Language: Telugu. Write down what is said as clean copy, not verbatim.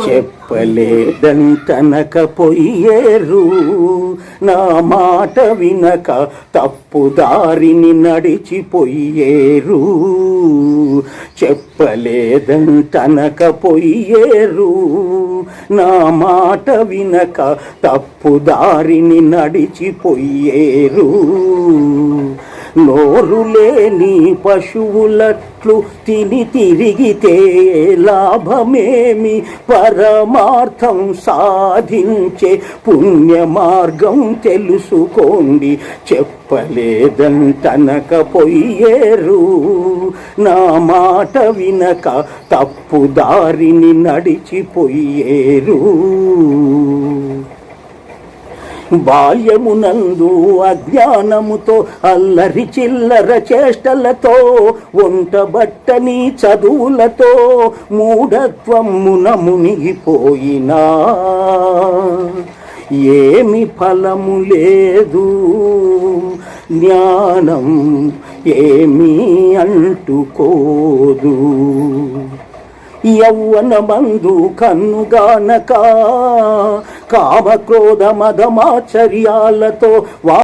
చెప్పలేదంటనకపోయేరు, నా మాట వినక తప్పుదారిని నడిచిపోయేరు. చెప్పలేదంటనకపోయేరు, నా మాట వినక తప్పుదారిని నడిచిపోయేరు. నోరు లేని పశువులట్లు తిని తిరిగితే లాభమేమి, పరమార్థం సాధించే పుణ్య మార్గం తెలుసుకోండి. చెప్పలేదంటనకపోయేరు, నా మాట వినక తప్పుదారిని నడిచిపోయేరు. బాల్యమునందు అజ్ఞానముతో అల్లరి చిల్లర చేష్టలతో ఒంటబట్టని చదువులతో మూఢత్వమున మునిగిపోయినా ఏమి ఫలము లేదు, జ్ఞానం ఏమీ అంటుకోదు. యౌవనమందు కన్నుగానక కామక్రోధ మదమాచర్యాలతో